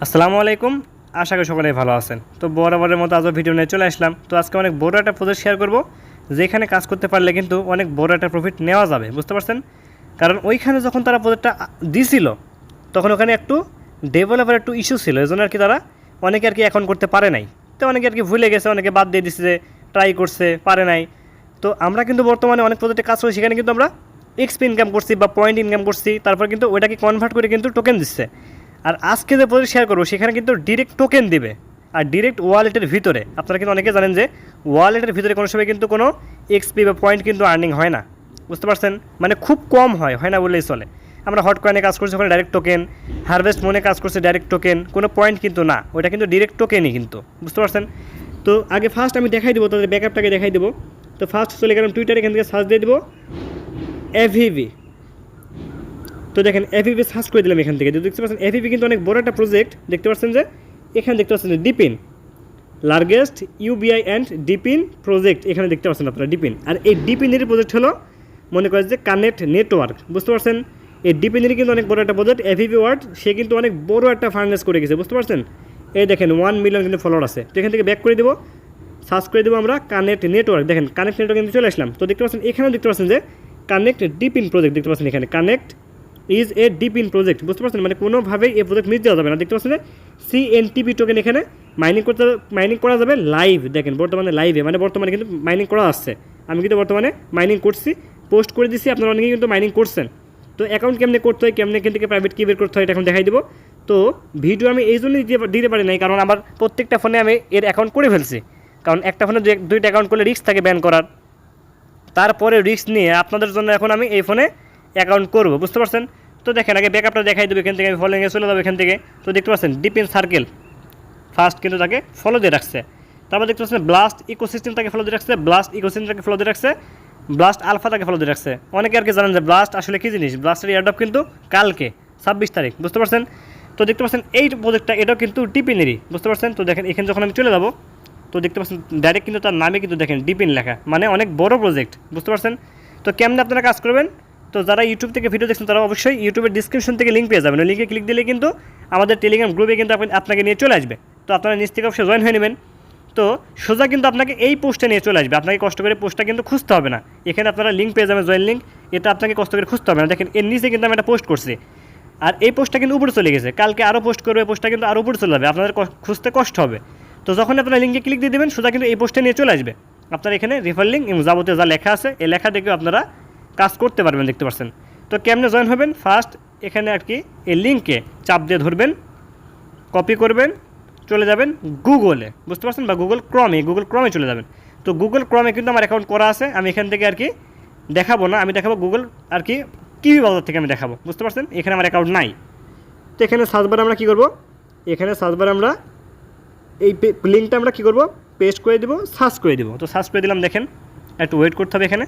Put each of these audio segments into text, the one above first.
আসসালামু আলাইকুম। আশা করি সকলেই ভালো আছেন। তো বরাবরের মতো আজও ভিডিও নিয়ে চলে আসলাম। তো আজকে অনেক বড় একটা প্রজেক্ট শেয়ার করব, যেখানে কাজ করতে পারলে কিন্তু অনেক বড় একটা প্রফিট নেওয়া যাবে, বুঝতে পারছেন? কারণ ওইখানে যখন তারা প্রজেক্টটা দিছিল, তখন ওখানে একটু ডেভেলপার একটু ইস্যু ছিল, এই জন্য আর কি তারা অনেকে আর কি এখন করতে পারে নাই। তো অনেকে আর কি ভুলে গেছে, অনেকে বাদ দিয়ে দিচ্ছে, যে ট্রাই করছে পারে নাই। তো আমরা কিন্তু বর্তমানে অনেক প্রজেক্টে কাজ করি, সেখানে কিন্তু আমরা এক্সপি ইনকাম করছি বা পয়েন্ট ইনকাম করছি, তারপর কিন্তু ওইটাকে কনভার্ট করে কিন্তু টোকেন দিচ্ছে। আর আজকে যে প্রজেক্ট শেয়ার করবো সেখানে কিন্তু ডিরেক্ট টোকেন দিবে, আর ডিরেক্ট ওয়ালেটের ভিতরে। আপনারা কিন্তু অনেকে জানেন যে ওয়ালেটের ভিতরে কোনো সময় কিন্তু কোনো এক্সপি বা পয়েন্ট কিন্তু আর্নিং হয় না, বুঝতে পারছেন? মানে খুব কম হয় না বললেই চলে। আমরা হট কয়েনে কাজ করছি, ওখানে ডাইরেক্ট টোকেন, হারভেস্ট মনে কাজ করছে ডাইরেক্ট টোকেন, কোনো পয়েন্ট কিন্তু না, ওটা কিন্তু ডিরেক্ট টোকেনই কিন্তু, বুঝতে পারছেন? তো আগে ফার্স্ট আমি দেখাই দেবো, তাদের ব্যাকআপটাকে দেখাই দেবো। তো ফার্স্ট চলে গেলাম টুইটারে, এখান থেকে সার্চ দিয়ে দেবো এভিভি। তো দেখেন এভিভি সার্চ করে দিলাম এখান থেকে, দেখতে পাচ্ছেন এভিভি কিন্তু অনেক বড় একটা প্রজেক্ট। দেখতে পাচ্ছেন যে এখানে দেখতে পাচ্ছেন যে ডিপিন লার্জেস্ট ইউবিআই অ্যান্ড ডিপিন প্রজেক্ট, এখানে দেখতে পাচ্ছেন আপনারা ডিপিন। আর এই ডিপিনের প্রজেক্ট হলো, মনে করেন যে কানেক্ট নেটওয়ার্ক, বুঝতে পারছেন? এই ডিপিনের কিন্তু অনেক বড় একটা প্রজেক্ট। এভিভি ওয়ার্ড সে কিন্তু অনেক বড় একটা ফান্ডেস করে গেছে, বুঝতে পারছেন? এই দেখেন 1 মিলিয়ন কিন্তু ফলোয়ার আছে। তো এখান থেকে ব্যাক করে দেবো, সার্চ করে দেবো আমরা কানেক্ট নেটওয়ার্ক। দেখেন কানেক্ট নেটওয়ার্ক কিন্তু চলে আসলাম। তো দেখতে পাচ্ছেন এখানেও দেখতে পাচ্ছেন যে কানেক্ট ডিপিন প্রজেক্ট, দেখতে পাচ্ছেন এখানে কানেক্ট ইজ এ ডিপিন প্রজেক্ট, বুঝতে পারছেন? মানে কোনোভাবেই এই প্রজেক্ট মিস দেওয়া যাবে না। দেখতে পাচ্ছেন যে সিএনটিপি টোকেন এখানে মাইনিং করা যাবে লাইভ। দেখেন বর্তমানে লাইভে, মানে বর্তমানে কিন্তু মাইনিং করা আসছে। আমি কিন্তু বর্তমানে মাইনিং করছি, পোস্ট করে দিচ্ছি, আপনারা অনেকেই কিন্তু মাইনিং করছেন। তো অ্যাকাউন্ট কেমনে করতে হয়, কেমনে এখান থেকে প্রাইভেট কী বের করতে হয়, এটা এখন দেখাই দেবো। তো ভিডিও আমি এই জন্যই দিতে পারি নাই, কারণ আমার প্রত্যেকটা ফোনে আমি এর অ্যাকাউন্ট করে ফেলছি। কারণ একটা ফোনে দুইটা অ্যাকাউন্ট করলে রিস্ক থাকে ব্যান করার। তারপরে রিস্ক নিয়ে আপনাদের জন্য এখন আমি এই ফোনে অ্যাকাউন্ট করবো, বুঝতে পারছেন? তো দেখেন আগে ব্যাকআপটা দেখাই দেবো, এখান থেকে আমি ফলোইংয়ে চলে যাবো এখান থেকে। তো দেখতে পাচ্ছেন ডিপিন সার্কেল ফার্স্ট কিন্তু তাকে ফলো দিয়ে রাখছে। তারপর দেখতে পাচ্ছেন ব্লাস্ট ইকোসিস্টেম তাকে ফলো দিয়ে রাখছে, ব্লাস্ট ইকোসিস্টেম তাকে ফলো দিয়ে রাখছে, ব্লাস্ট আলফা তাকে ফলো দিয়ে রাখছে। অনেকে আর কি জানেন যে ব্লাস্ট আসলে কী জিনিস। ব্লাস্টের এয়ারড্রপ কিন্তু কালকে 26 তারিখ, বুঝতে পারছেন? তো দেখতে পাচ্ছেন এই প্রজেক্টটা, এটাও কিন্তু ডিপিনেরই, বুঝতে পারছেন? তো দেখেন এখানে যখন আমি চলে যাবো, তো দেখতে পাচ্ছেন ডাইরেক্ট কিন্তু তার নামে কিন্তু দেখেন ডিপিন লেখা, মানে অনেক বড় প্রজেক্ট, বুঝতে পারছেন? তো কেমনে আপনারা কাজ করবেন? তো যারা ইউটিউব থেকে ভিডিও দেখছেন তারা অবশ্যই ইউটিউবের ডিসক্রিপশন থেকে লিঙ্ক পেয়ে যাবেন। ওই লিঙ্কে ক্লিক দিলে কিন্তু আমাদের টেলিগ্রাম গ্রুপে কিন্তু আপনাকে নিয়ে চলে আসবে। তো আপনারা নিজ থেকে অবশ্যই জয়েন হয়ে নেবেন। তো সোজা কিন্তু আপনাকে এই পোস্টে নিয়ে চলে আসবে, আপনাকে কষ্ট করে পোস্টটা কিন্তু খুঁজতে হবে না। এখানে আপনারা লিঙ্ক পেয়ে যাবেন, জয়েন লিঙ্ক, এটা আপনাকে কষ্ট করে খুঁজতে হবে না। দেখেন এর নিচে কিন্তু আমি একটা পোস্ট করছি, আর এই পোস্টটা কিন্তু উপরে চলে গেছে। কালকে আরও পোস্ট করবে, পোস্টটা কিন্তু আরও উপরে চলে যাবে, আপনাদের খুঁজতে কষ্ট হবে। তো যখন আপনারা লিঙ্কে ক্লিক দিয়ে দেবেন, সোজা কিন্তু এই পোস্টে নিয়ে চলে আসবে। আপনার এখানে রেফার লিঙ্ক এবং যাবতীয় যা লেখা আছে, এই লেখা দেখে আপনারা কাজ করতে পারবেন, দেখতে পাচ্ছেন? তো কেমনে জয়েন হবেন? ফার্স্ট এখানে আর কি এই লিঙ্কে চাপ দিয়ে ধরবেন, কপি করবেন, চলে যাবেন গুগলে, বুঝতে পারছেন? বা গুগল ক্রমে চলে যাবেন। তো গুগল ক্রমে কিন্তু আমার অ্যাকাউন্ট করা আছে। আমি এখান থেকে আর কি দেখাবো না, আমি দেখাবো গুগল আর কি কিউই বাজার থেকে আমি দেখাবো, বুঝতে পারছেন? এখানে আমার অ্যাকাউন্ট নাই। তো এখানে সার্চবার আমরা কী করবো, এখানে সার্চবার আমরা এই লিঙ্কটা আমরা কী করবো, পেস্ট করে দেবো, সার্চ করে দেবো। তো সার্চ করে দিলাম, দেখেন একটু ওয়েট করতে হবে এখানে।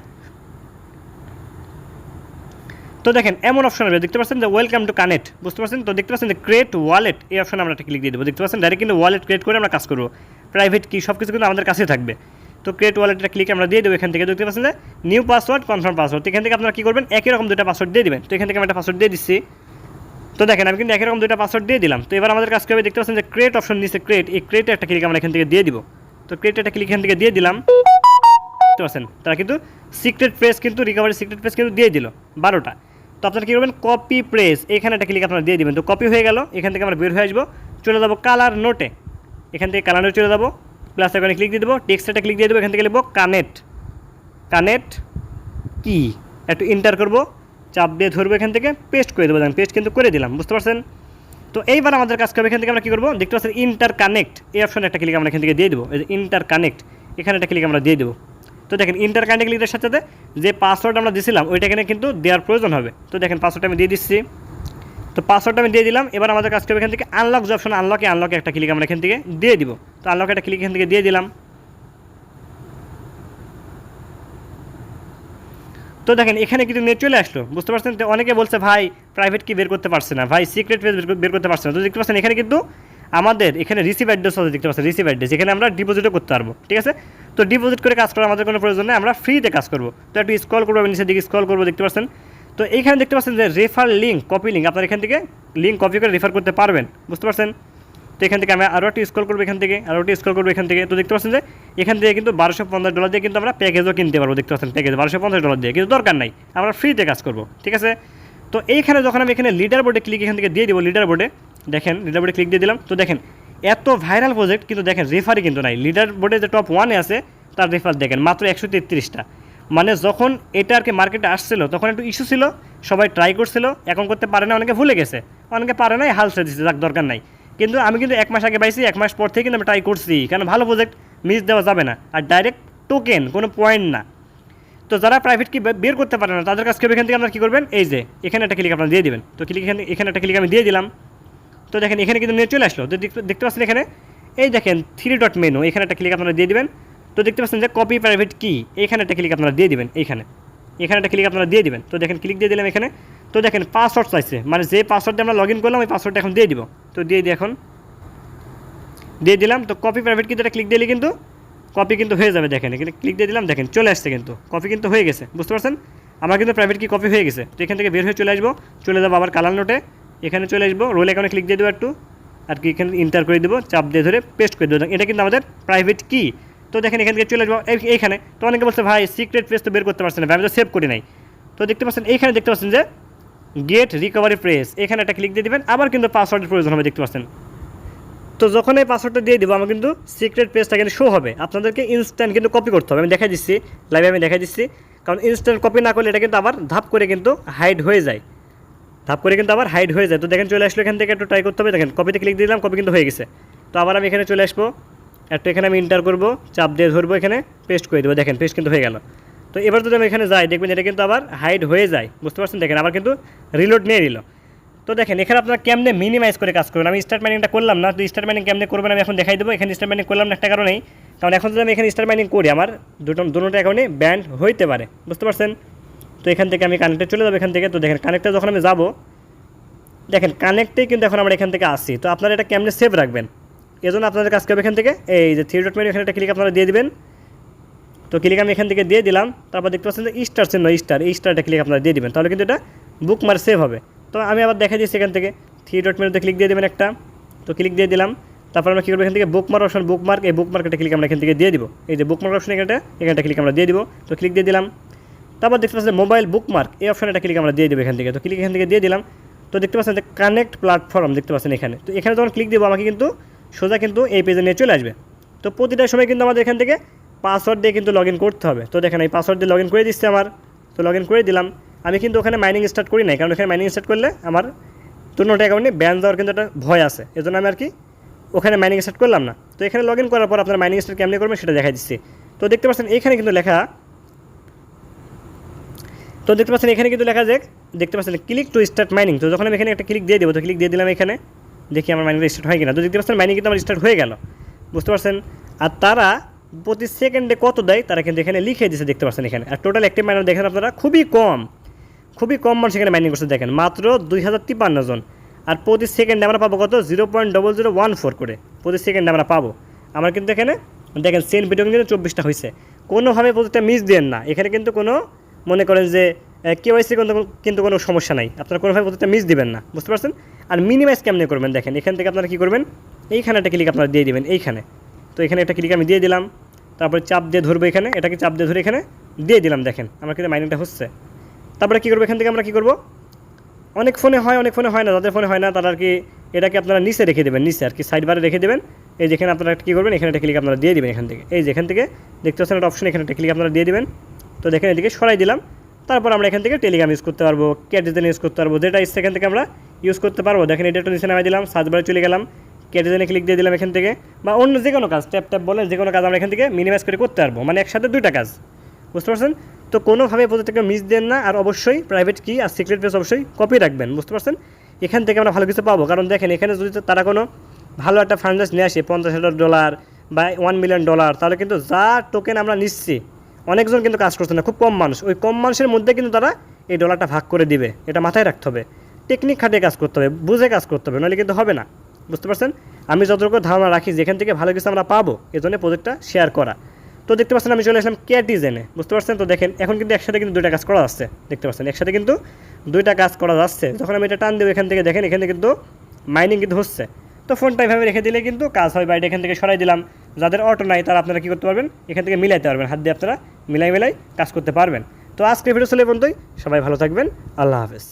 তো দেখেন এমন অপশন হবে, দেখতে পাচ্ছেন যে ওয়েলকাম টু কানেক্ট, বুঝতে পারছেন? তো দেখতে পাচ্ছেন যে ক্রিয়েট ওয়ালেট, এই অপশনে আমরা একটা ক্লিক দিয়ে দেবো। দেখতে পাচ্ছেন ডাইরেক্ট কিন্তু ওয়ালেট ক্রিয়েট করে আমরা কাজ করবো। প্রাইভেট কি সব কিছু কিন্তু আমাদের কাছে থাকবে। তো ক্রিয়েট ওয়ালেটটা ক্লিক আমরা দিয়ে দেবো। এখান থেকে দেখতে পাচ্ছেন যে নিউ পাসওয়ার্ড, কনফার্ম পাসওয়ার্ড। এখান থেকে আপনারা কী করবেন, একই রকম দুটো পাসওয়ার্ড দিয়ে দেবেন। তো এখান থেকে আমি একটা পাসওয়ার্ড দিয়ে দিচ্ছি। তো দেখেন আমি কিন্তু একই রকম দুটো পাসওয়ার্ড দিয়ে দিলাম। তো এবার আমাদের কাজ করবে, দেখতে পাচ্ছেন যে ক্রিয়েট অপশন নিচে ক্রিয়েট, এই ক্রিয়েট একটা ক্লিক আমরা এখান থেকে দিয়ে দিব। তো ক্রিয়েট একটা ক্লিক এখান থেকে দিয়ে দিলাম, দেখতে পাচ্ছেন তারা কিন্তু সিক্রেট প্রেস কিন্তু রিকভারি সিক্রেট প্রেস কিন্তু দিয়ে দিল 12টা। তো আপনারা কী করবেন, কপি প্রেস, এখানে একটা ক্লিক আপনারা দিয়ে দেবেন। তো কপি হয়ে গেল। এখান থেকে আমরা বের হয়ে আসবো, চলে যাবো কালার নোটে, এখান থেকে কালার নোটে চলে যাবো, প্লাস এখানে ক্লিক দিয়ে দেবো, টেক্সট একটা ক্লিক দিয়ে দেবো, এখান থেকে লিখবো কানেক্ট কি, একটু ইন্টার করবো, চাপ দিয়ে ধরবো, এখান থেকে পেস্ট করে দেবো। দেখেন পেস্ট কিন্তু করে দিলাম, বুঝতে পারছেন? তো এইবার আমাদের কাজ করবে, এখান থেকে আমরা কী করবো, দেখতে পাচ্ছেন ইন্টার কানেক্ট, এই অপশনে একটা ক্লিক আমরা এখান থেকে দিয়ে দেবো। এই যে ইন্টার কানেক্ট, এখানে একটা ক্লিক আমরা দিয়ে দেবো। তো দেখেন ইন্টার কানেক্ট ক্লিকের সাথে যে পাসওয়ার্ড আমরা দিয়েছিলাম ওইটা এখানে কিন্তু দেওয়ার প্রয়োজন হবে। তো দেখেন পাসওয়ার্ডটা আমি দিয়ে দিচ্ছি। তো পাসওয়ার্ডটা আমি দিয়ে দিলাম। এবার আমাদের কাজ করবে এখান থেকে আনলক যে অপশন, আনলকে একটা ক্লিক আমরা এখান থেকে দিয়ে দিব। তো আনলক একটা ক্লিক এখান থেকে দিয়ে দিলাম। তো দেখেন এখানে কিন্তু নেট চলে আসলো, বুঝতে পারছেন? তো অনেকে বলছে ভাই প্রাইভেট কি বের করতে পারছে না, ভাই সিক্রেট পেজ বের করতে পারছে না। তো দেখতে পাচ্ছেন এখানে কিন্তু আমাদের এখানে রিসিভ অ্যাড্রেস আছে, দেখতে পাচ্ছেন রিসিভ অ্যাড্রেস, এখানে আমরা ডিপোজিটও করতে পারবো, ঠিক আছে? তো ডিপোজিট করে কাজ করার আমাদের কোনো প্রয়োজন নেই, আমরা ফ্রিতে কাজ করবো। তো একটু স্ক্রল করবো, নিচের দিকে স্ক্রল করবো, দেখতে পাচ্ছেন? তো এইখানে দেখতে পাচ্ছেন যে রেফার লিঙ্ক, কপি লিঙ্ক, আপনার এখান থেকে লিঙ্ক কপি করে রেফার করতে পারবেন, বুঝতে পারছেন? তো এখান থেকে আমি আরও একটু স্ক্রল করবো, এখান থেকে আরও একটু স্ক্রল করবো এখান থেকে। তো দেখতে পাচ্ছেন যে এখান থেকে কিন্তু $1250 দিয়ে কিন্তু আমরা প্যাকেজও কিনতে পারবো। দেখতে পাচ্ছেন প্যাকেজ $1250 দিয়ে, কিন্তু দরকার নাই, আমরা ফ্রিতে কাজ করবো, ঠিক আছে। তো এইখানে যখন আমি এখানে লিডার বোর্ডে ক্লিক এখান থেকে দিয়ে দেবো, লিডার বোর্ডে দেখেন, লিডার বোর্ডে ক্লিক দিয়ে দিলাম। তো দেখেন এত ভাইরাল প্রজেক্ট, কিন্তু দেখেন রেফারই কিন্তু নাই। লিডার বোর্ডে যে টপ 1-এ আছে তার রেফার দেখেন মাত্র 133টা। মানে যখন এটা আর কি মার্কেটে আসছিল তখন একটু ইস্যু ছিল, সবাই ট্রাই করছিল, এখন করতে পারে না, অনেকে ভুলে গেছে, অনেকে পারে নাই, হাল ছেড়ে দিচ্ছে, যাক দরকার নাই। কিন্তু আমি কিন্তু 1 মাস আগে পাইছি, 1 মাস পর থেকে কিন্তু আমি ট্রাই করছি, কারণ ভালো প্রজেক্ট মিস দেওয়া যাবে না। আর ডাইরেক্ট টোকেন, কোনো পয়েন্ট না। তো যারা প্রাইভেট কি বের করতে পারে না তাদের কাছে এখান থেকে আপনারা কী করবেন, এই যে এখানে একটা ক্লিক আপনারা দিয়ে দেবেন। তো ক্লিক এখানে একটা ক্লিক আমি দিয়ে দিলাম। তো দেখেন এখানে কিন্তু নিয়ে চলে আসলো। তো দেখতে পাচ্ছেন এখানে এই দেখেন 3 ডট মেনু, এখানে একটা ক্লিক আপনারা দিয়ে দিবেন। তো দেখতে পাচ্ছেন যে কপি প্রাইভেট কি, এখানে একটা ক্লিক আপনারা দিয়ে দিবেন, এখানে একটা ক্লিক আপনারা দিয়ে দিবেন। তো দেখেন ক্লিক দিয়ে দিলাম এখানে। তো দেখেন পাসওয়ার্ড চাইছে, মানে যে পাসওয়ার্ড দিয়ে আমরা লগ ইন করলাম ওই পাসওয়ার্ডটা এখন দিয়ে দিব। তো দিয়ে এখন দিয়ে দিলাম। তো কপি প্রাইভেট কি এটা ক্লিক দিলে কিন্তু কপি কিন্তু হয়ে যাবে। দেখেন এখানে ক্লিক দিয়ে দিলাম, দেখেন চলে আসছে, কিন্তু কপি কিন্তু হয়ে গেছে, বুঝতে পারছেন। আমার কিন্তু প্রাইভেট কি কপি হয়ে গেছে। তো এখান থেকে বের হয়ে চলে আসবো, চলে যাবো আবার কালার নোটে, এখানে চলে আসবো, রোল অ্যাকাউন্টে ক্লিক দিয়ে দেবো একটু, আর কি এখানে ইন্টার করে দেবো, চাপ দিয়ে ধরে পেস্ট করে দেবো। এটা কিন্তু আমাদের প্রাইভেট কি। তো দেখেন এখান থেকে চলে আসবো এইখানে। তো অনেকে বলছে ভাই সিক্রেট প্রেস তো বের করতে পারছেন না, আমি তো সেভ করি নাই। তো দেখতে পাচ্ছেন এইখানে দেখতে পাচ্ছেন যে গেট রিকভারি প্রেস, এখানে একটা ক্লিক দিয়ে দেবেন। আবার কিন্তু পাসওয়ার্ডের প্রয়োজন হবে, দেখতে পাচ্ছেন। তো যখন এই পাসওয়ার্ডটা দিয়ে দেবো আমার কিন্তু সিক্রেট পেজটা কিন্তু শো হবে। আপনাদেরকে ইনস্ট্যান্ট কিন্তু কপি করতে হবে, আমি দেখাই দিচ্ছি লাইভে, আমি দেখাই দিচ্ছি। কারণ ইনস্ট্যান্ট কপি না করলে এটা কিন্তু আবার ধাপ করে কিন্তু হাইড হয়ে যায়, তো দেখেন চলে আসলো। এখান থেকে একটু ট্রাই করতে হবে। দেখেন কপিতে ক্লিক দিলাম, কপি কিন্তু হয়ে গেছে। তো আবার আমি এখানে চলে আসবো, একটু এখানে আমি ইন্টার করবো, চাপ দিয়ে ধরবো, এখানে পেস্ট করে দেবো। দেখেন পেস্ট কিন্তু হয়ে গেল। তো এবার যদি আমি এখানে যাই দেখবেন এটা কিন্তু আবার হাইড হয়ে যায়, বুঝতে পারছেন। দেখেন আবার কিন্তু রিলোড নিয়ে নিল। তো দেখেন এখানে আপনারা কেমনে মিনিমাইজ করে কাজ করবেন। আমি স্টার্ট মাইনিংটা করলাম না, তো স্টার্ট মাইনিং কেমনে করবেন আমি এখন দেখাই দেবো। এখানে স্টার্ট মাইনিং করলাম না একটা কারণেই, কারণ এখন যদি আমি এখানে স্টার্ট মাইনিং করি আমার দুটো অ্যাকাউন্টে ব্যান্ড হইতে পারে, বুঝতে পারছেন। তো এখান থেকে আমি কানেক্টে চলে যাবো এখান থেকে। তো দেখেন কানেক্টে যখন আমি যাবো, দেখেন কানেক্টেই কিন্তু এখন আমরা এখান থেকে আসছি। তো আপনারা এটা কেমনে সেভ রাখবেন, এজন্য আপনাদের কাজ করবে এখান থেকে এই যে 3 ডট মেনু, এখানে একটা ক্লিক আপনারা দিয়ে দিবেন। তো ক্লিক আমি এখান থেকে দিয়ে দিলাম। তারপর দেখতে পাচ্ছেন যে স্টার চিহ্ন, এই স্টারটা ক্লিক আপনারা দিয়ে দিবেন, তাহলে কিন্তু এটা বুকমার্ক সেভ হবে। তো আমি আবার দেখা দিচ্ছি এখান থেকে 3 ডট মেনুতে ক্লিক দিয়ে দেবেন একটা। তো ক্লিক দিয়ে দিলাম। তারপর আমরা কী করবো, এখান থেকে বুকমার্ক অপশন, বুকমার্ক, এই বুকমার্কটা ক্লিক আমরা এখান থেকে দিয়ে দিব। এই যে বুকমার্ক অপশন এখানটা ক্লিক আমরা দিয়ে দিব। তো ক্লিক দিয়ে দিলাম। তারপর দেখতে পাচ্ছেন মোবাইল বুকমার্ক, এই অপশনটা ক্লিক আমরা দিয়ে দেবো এখান থেকে। তো ক্লিক এখান থেকে দিয়ে দিলাম। তো দেখতে পাচ্ছেন যে কানেক্ট প্ল্যাটফর্ম, দেখতে পাচ্ছেন এখানে। তো এখানে যখন ক্লিক দেবো আমাকে কিন্তু সোজা কিন্তু এই পেজে নিয়ে চলে আসবে। তো প্রতিটা সময় কিন্তু আমাদের এখান থেকে পাসওয়ার্ড দিয়ে কিন্তু লগ ইন করতে হবে। তো দেখেন এই পাসওয়ার্ড দিয়ে লগ ইন করে দিচ্ছে আমার। তো লগ ইন করে দিলাম। আমি কিন্তু ওখানে মাইনিং স্টার্ট করি নাই, কারণ ওখানে মাইনিং স্টার্ট করলে আমার দুটো অ্যাকাউন্টে ব্যান দেওয়ার কিন্তু একটা ভয় আছে, এজন্য আমি আর কি ওখানে মাইনিং স্টার্ট করলাম না। তো এখানে লগ ইন করার পর আপনার মাইনিং স্টার্ট কেমনি করবেন সেটা দেখাই দিচ্ছি। তো দেখতে পাচ্ছেন এখানে কিন্তু লেখা, তো দেখতে পাচ্ছেন এখানে কিন্তু লেখা যাক, দেখতে পাচ্ছেন ক্লিক টু স্টার্ট মাইনিং। তো যখন আমি এখানে একটা ক্লিক দিয়ে দেবো, তো ক্লিক দিয়ে দিলাম এখানে, দেখি আমার মাইনিং স্টার্ট হয় কিনা। তো দেখতে পাচ্ছেন মাইনিং কিন্তু আমার স্টার্ট হয়ে গেল, বুঝতে পারছেন। আর তারা প্রতি সেকেন্ডে কত দেয় তারা কিন্তু এখানে লিখে দিচ্ছে, দেখতে পাচ্ছেন এখানে। আর টোটাল অ্যাক্টিভ মাইনার দেখেন আপনারা খুবই কম মানুষ এখানে মাইনিং করছে, দেখেন মাত্র 2053 জন। আর প্রতি সেকেন্ডে আমরা পাবো কত, 0.0014 করে প্রতি সেকেন্ডে আমরা পাবো। আমার কিন্তু এখানে দেখেন সেন্ট ভিডিও কিন্তু 24টা হয়েছে। কোনোভাবে প্রতিটা মিস দেন না, এখানে কিন্তু কোনো মনে করেন যে কেওয়াইসি কিন্তু কোনো সমস্যা নাই, আপনারা কোনোভাবে প্রতিটা মিস দিবেন না, বুঝতে পারছেন। আর মিনিমাইজ কেমনে করবেন দেখেন, এখান থেকে আপনারা কী করবেন, এইখানে একটা ক্লিক আপনারা দিয়ে দিবেন এইখানে। তো এখানে একটা ক্লিক আমি দিয়ে দিলাম। তারপরে চাপ দিয়ে ধরবো এখানে, এটাকে চাপ দিয়ে ধরে এখানে দিয়ে দিলাম। দেখেন আমার কিন্তু মাইনিংটা হচ্ছে। তারপরে কী করবো, এখান থেকে আমরা কী করবো, অনেক ফোনে হয় না, যাদের ফোনে হয় না তারা আর কি এটাকে আপনারা নিচে রেখে দেবেন, নিচে আর কি সাইড বারে রেখে দেবেন। এই যেখানে আপনারা কী করবেন, এখানে একটা ক্লিক আপনারা দিয়ে দেবেন এখান থেকে। এই যেখান থেকে দেখতে পাচ্ছেন একটা অপশন, এখানে একটা ক্লিক আপনারা দিয়ে দেবেন। তো দেখেন এদিকে সরাই দিলাম। তারপর আমরা এখান থেকে টেলিগ্রাম ইউজ করতে পারবো, ক্যাটিজেন ইউজ করতে পারবো, যেটা ইচ্ছে এখান থেকে আমরা ইউজ করতে পারবো। দেখেন এটা একটু নিচে নামাই দিলাম, সার্চ বারে চলে গেলাম, ক্যাটিজেনে ক্লিক দিয়ে দিলাম এখান থেকে। বা অন্য যে কোনো কাজ ট্যাপ বলেন, যে কোনো কাজ আমরা এখান থেকে মিনিমাইজ করে করতে পারবো, মানে একসাথে 2টা কাজ, বুঝতে পারছেন। তো কোনোভাবে প্রত্যেকটা মিস দেন না। আর অবশ্যই প্রাইভেট কি আর সিক্রেট পেজ অবশ্যই কপি রাখবেন, বুঝতে পারছেন। এখান থেকে আমরা ভালো কিছু পাবো, কারণ দেখেন এখানে যদি তারা কোনো ভালো একটা ফান্ডেস নিয়ে আসে $50,000 বা $1 মিলিয়ন, তাহলে কিন্তু যা টোকেন আমরা নিচ্ছি, অনেকজন কিন্তু কাজ করছে না, খুব কম মানুষ, ওই কম মানুষের মধ্যে কিন্তু তারা এই ডলারটা ভাগ করে দিবে। এটা মাথায় রাখতে হবে, টেকনিক খাটিয়ে কাজ করতে হবে, বুঝে কাজ করতে হবে, নাহলে কিন্তু হবে না, বুঝতে পারছেন। আমি যতটুকু ধারণা রাখি যেখান থেকে ভালো কিছু আমরা পাবো, এজন্য প্রজেক্টটা শেয়ার করা। তো দেখতে পাচ্ছেন আমি চলে আসলাম ক্যাটিজেনে, বুঝতে পারছেন। তো দেখেন এখন কিন্তু একসাথে কিন্তু 2টা কাজ করা যাচ্ছে, দেখতে পাচ্ছেন একসাথে কিন্তু 2টা কাজ করা যাচ্ছে। যখন আমি এটা টান দেবো এখান থেকে, দেখেন এখানে কিন্তু মাইনিং কিন্তু হচ্ছে। তো ফোনটা এভাবে রেখে দিলে কিন্তু কাজ হয়। বা এটা এখান থেকে সরাই দিলাম, যাদের অটো নাই তারা আপনারা কী করতে পারবেন, এখান থেকে মিলাইতে পারবেন, হাত দিয়ে আপনারা মিলাই কাজ করতে পারবেন। তো আজকের ভিডিও চলে পর্যন্তই, সবাই ভালো থাকবেন, আল্লাহ হাফেজ।